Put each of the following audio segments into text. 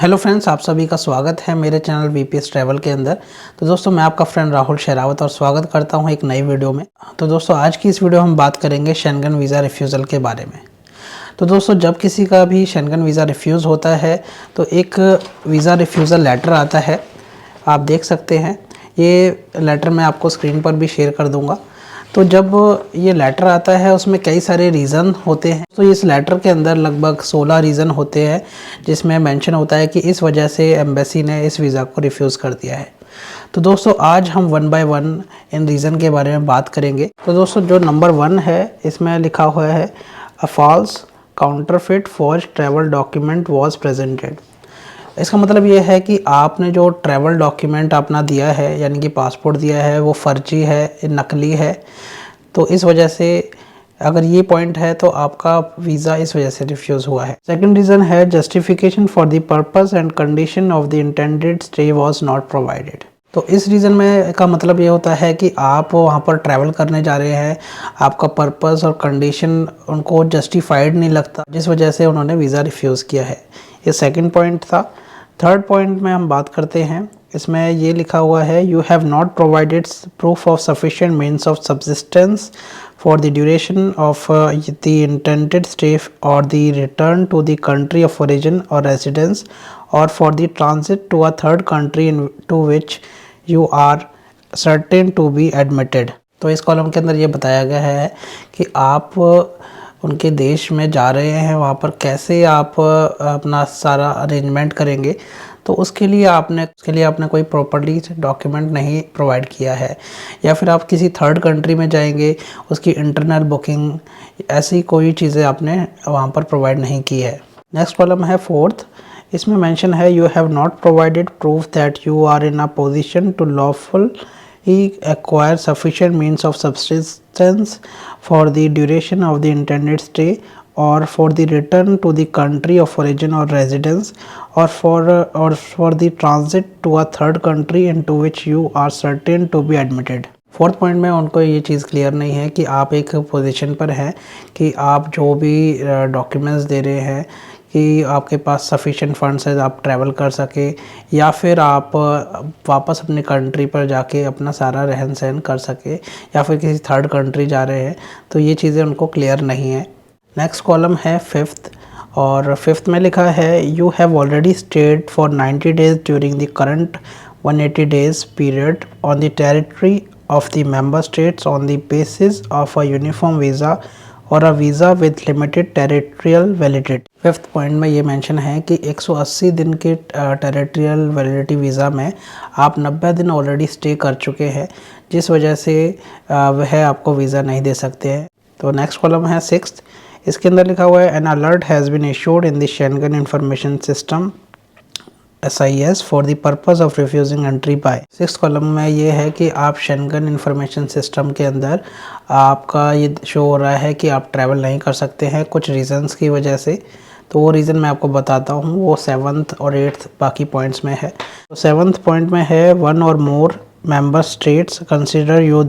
Hello friends, आप सभी का स्वागत है मेरे चैनल वीपीएस ट्रैवल के अंदर। तो दोस्तों, मैं आपका फ्रेंड राहुल शेरावत और स्वागत करता हूं एक नई वीडियो में। तो दोस्तों, आज की इस वीडियो में हम बात करेंगे शेंगन वीज़ा रिफ्यूज़ल के बारे में। तो दोस्तों, जब किसी का भी शेंगन वीज़ा रिफ्यूज़ होता है तो एक वीज़ा रिफ्यूज़ल लेटर आता है, आप देख सकते हैं। ये लेटर मैं आपको स्क्रीन पर भी शेयर कर दूँगा। तो जब ये लेटर आता है उसमें कई सारे रीज़न होते हैं। तो इस लेटर के अंदर लगभग 16 रीज़न होते हैं, जिसमें मेंशन होता है कि इस वजह से एम्बेसी ने इस वीज़ा को रिफ्यूज़ कर दिया है। तो दोस्तों, आज हम one by one in reason के बारे में बात करेंगे। तो दोस्तों, जो नंबर 1 है इसमें लिखा हुआ है a false counterfeit forge travel document was presented. इसका मतलब ये है कि आपने जो ट्रैवल डॉक्यूमेंट अपना दिया है, यानी कि पासपोर्ट दिया है, वो फर्जी है, नकली है। तो इस वजह से अगर ये पॉइंट है तो आपका वीज़ा इस वजह से रिफ्यूज़ हुआ है। सेकंड रीज़न है justification for the purpose and condition of the intended stay was not provided. तो इस रीज़न में का मतलब ये होता है कि आप वहाँ पर ट्रैवल करने जा रहे हैं, आपका पर्पस और कंडीशन उनको जस्टिफाइड नहीं लगता, जिस वजह से उन्होंने वीज़ा रिफ्यूज़ किया है। ये सेकंड पॉइंट था। थर्ड पॉइंट में हम बात करते हैं। इसमें ये लिखा हुआ है you have not provided proof of sufficient means of subsistence for the duration of the intended stay or the return to the country of origin or residence or for the transit to a third country into which you are certain to be admitted. तो इस column के अंदर ये बताया गया है कि आप उनके देश में जा रहे हैं, वहाँ पर कैसे आप अपना सारा अरेंजमेंट करेंगे। तो उसके लिए आपने कोई प्रॉपर्ली डॉक्यूमेंट नहीं प्रोवाइड किया है, या फिर आप किसी थर्ड कंट्री में जाएंगे, उसकी इंटरनल बुकिंग, ऐसी कोई चीज़ें आपने वहाँ पर प्रोवाइड नहीं की है। नेक्स्ट कॉलम है फोर्थ। इसमें मेंशन है you have not provided proof that you are in a position to lawful he acquire sufficient means of subsistence for the duration of the intended stay or for the return to the country of origin or residence or for the transit to a third country into which you are certain to be admitted। Fourth point में उनको ये चीज़ clear नहीं है कि आप एक position पर हैं कि आप जो भी डॉक्यूमेंट्स दे रहे हैं कि आपके पास सफिशिएंट फंड्स है, आप ट्रैवल कर सके, या फिर आप वापस अपने कंट्री पर जाके अपना सारा रहन सहन कर सके, या फिर किसी थर्ड कंट्री जा रहे हैं। तो ये चीज़ें उनको क्लियर नहीं है। नेक्स्ट कॉलम है फिफ्थ, और फिफ्थ में लिखा है you have already state for 90 days during the current 180 days period on the territory of the member states on the basis of a uniform visa or a visa with limited territorial validity. Fifth point में ये mention है कि 180 दिन के टेरिटरियल validity visa में आप 90 दिन already stay कर चुके हैं, जिस वजह से वह आपको वीज़ा नहीं दे सकते हैं। तो नेक्स्ट कॉलम है सिक्स्थ। इसके अंदर लिखा हुआ है an alert has been issued in the Schengen information system SIS for the purpose of refusing entry by. Six column में ये है कि आप शेंगन इंफॉर्मेशन सिस्टम के अंदर आपका ये शो हो रहा है कि आप ट्रैवल नहीं कर सकते हैं कुछ रीजंस की वजह से। तो वो रीज़न मैं आपको बताता हूँ, वो 7th और 8th बाकी पॉइंट्स में है। तो 7th पॉइंट में है one or more member states consider you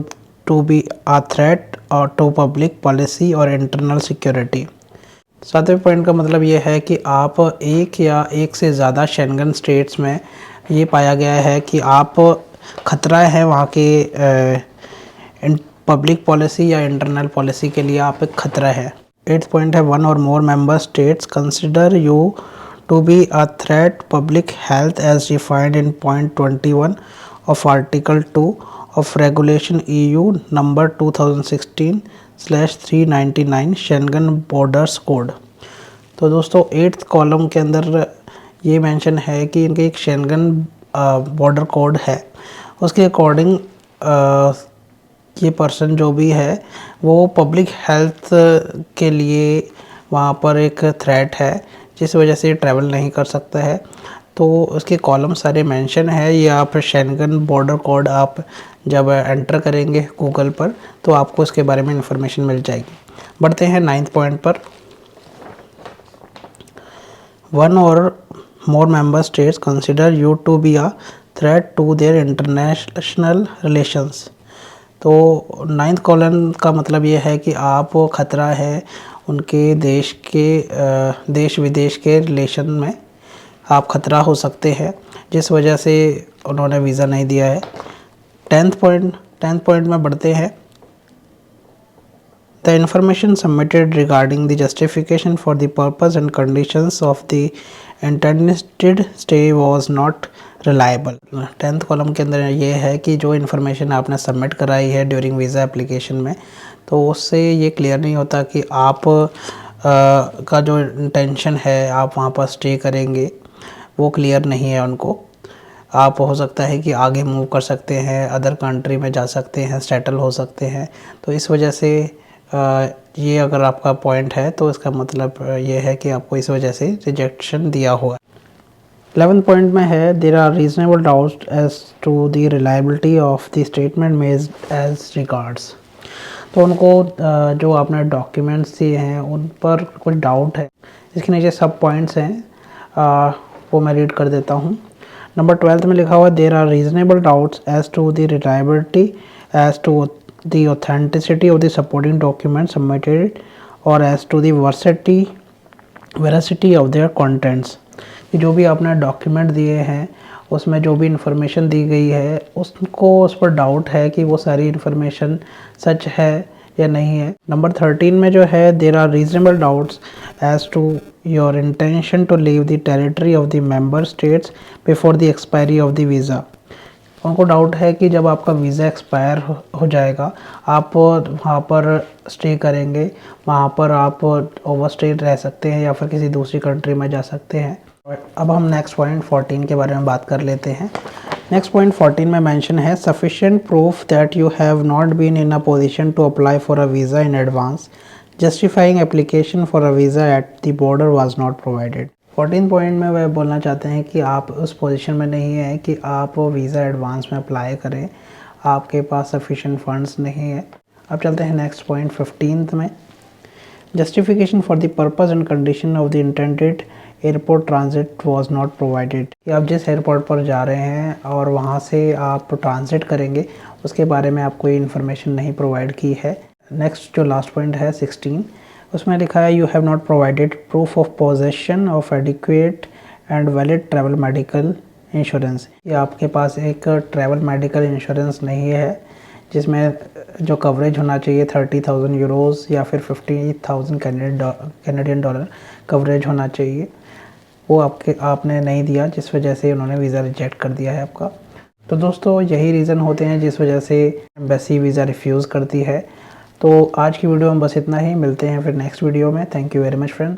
to be a threat or to public policy or internal security. 7वें पॉइंट का मतलब ये है कि आप एक या एक से ज़्यादा शेंगन स्टेट्स में ये पाया गया है कि आप खतरा है वहाँ के पब्लिक पॉलिसी या इंटरनल पॉलिसी के लिए आप एक खतरा है। 8th पॉइंट है one or more member states consider you to be a threat public health as defined in point 21 of article 2 of regulation EU number 2016/399 Schengen borders code. तो दोस्तों, 8th कॉलम के अंदर ये मेंशन है कि इनके एक शेंगन बॉर्डर कोड है, उसके अकॉर्डिंग ये पर्सन जो भी है वो पब्लिक हेल्थ के लिए वहाँ पर एक थ्रेट है, जिस वजह से ट्रैवल नहीं कर सकता है। तो उसके कॉलम सारे मेंशन है। ये आप शेंगन बॉर्डर कोड आप जब एंटर करेंगे गूगल पर तो आपको इसके बारे में इंफॉर्मेशन मिल जाएगी। बढ़ते हैं 9th पॉइंट पर। One or more member states consider you to be a threat to their international relations. तो 9th कॉलम का मतलब ये है कि आप खतरा है उनके देश विदेश के रिलेशन में आप खतरा हो सकते हैं, जिस वजह से उन्होंने वीज़ा नहीं दिया है। 10th पॉइंट में बढ़ते हैं। The information submitted regarding the justification for the purpose and conditions of the intended stay was not reliable। 10th column के अंदर ये है कि जो इन्फॉर्मेशन आपने सबमिट कराई है ड्यूरिंग वीज़ा एप्लीकेशन में, तो उससे ये क्लियर नहीं होता कि आप का जो इंटेंशन है आप वहाँ पर स्टे करेंगे वो क्लियर नहीं है उनको। आप हो सकता है कि आगे मूव कर सकते हैं, अदर कंट्री में जा सकते हैं, सेटल हो सकते हैं। तो इस वजह से ये अगर आपका पॉइंट है तो इसका मतलब ये है कि आपको इस वजह से रिजेक्शन दिया हुआ है। 11th पॉइंट में है there are reasonable doubts as to the reliability of the statement made as regards. तो उनको जो आपने डॉक्यूमेंट्स दिए हैं उन पर कुछ डाउट है। इसके नीचे सब पॉइंट्स हैं, वो मैं रीड कर देता हूँ। नंबर 12 में लिखा हुआ there are reasonable doubts as to the reliability as to the authenticity of the supporting documents submitted or as to the veracity of their contents। कि जो भी आपने डॉक्यूमेंट दिए हैं उसमें जो भी इंफॉर्मेशन दी गई है उसको उस पर डाउट है कि वो सारी इंफॉर्मेशन सच है या नहीं है। नंबर 13 में जो है there are reasonable doubts as to your intention to leave the territory of the member states before the expiry of the visa. उनको डाउट है कि जब आपका वीज़ा एक्सपायर हो जाएगा, आप वहाँ पर स्टे करेंगे, वहाँ पर आप ओवर स्टे रह सकते हैं या फिर किसी दूसरी कंट्री में जा सकते हैं। अब हम नेक्स्ट पॉइंट 14 के बारे में बात कर लेते हैं। नेक्स्ट पॉइंट 14 में मेंशन है sufficient proof that you have not been in a position to apply for a visa in advance, justifying application for a visa at the border was not provided. 14 point में वह बोलना चाहते हैं कि आप उस पोजीशन में नहीं है कि आप वीज़ा एडवांस में अप्लाई करें, आपके पास सफिशिएंट फंड्स नहीं है। अब चलते हैं नेक्स्ट पॉइंट 15 में। Justification for the purpose and condition of the intended airport transit was not provided. कि आप जिस एयरपोर्ट पर जा रहे हैं और वहाँ से आप ट्रांजिट करेंगे उसके बारे में आपको इन्फॉर्मेशन नहीं प्रोवाइड की है। नेक्स्ट जो लास्ट पॉइंट है 16, उसमें लिखा है you have not provided proof of possession of adequate and valid travel medical insurance. ये आपके पास एक ट्रैवल मेडिकल इंश्योरेंस नहीं है जिसमें जो कवरेज होना चाहिए 30,000 यूरोज़ या फिर 50,000 कैनेडियन डॉलर कवरेज होना चाहिए, वो आपने नहीं दिया, जिस वजह से उन्होंने वीज़ा रिजेक्ट कर दिया है आपका। तो दोस्तों यही रीज़न होते हैं जिस वजह से एम्बेसी वीज़ा रिफ्यूज़ करती है। तो आज की वीडियो में बस इतना ही, मिलते हैं फिर नेक्स्ट वीडियो में। Thank you very much friends.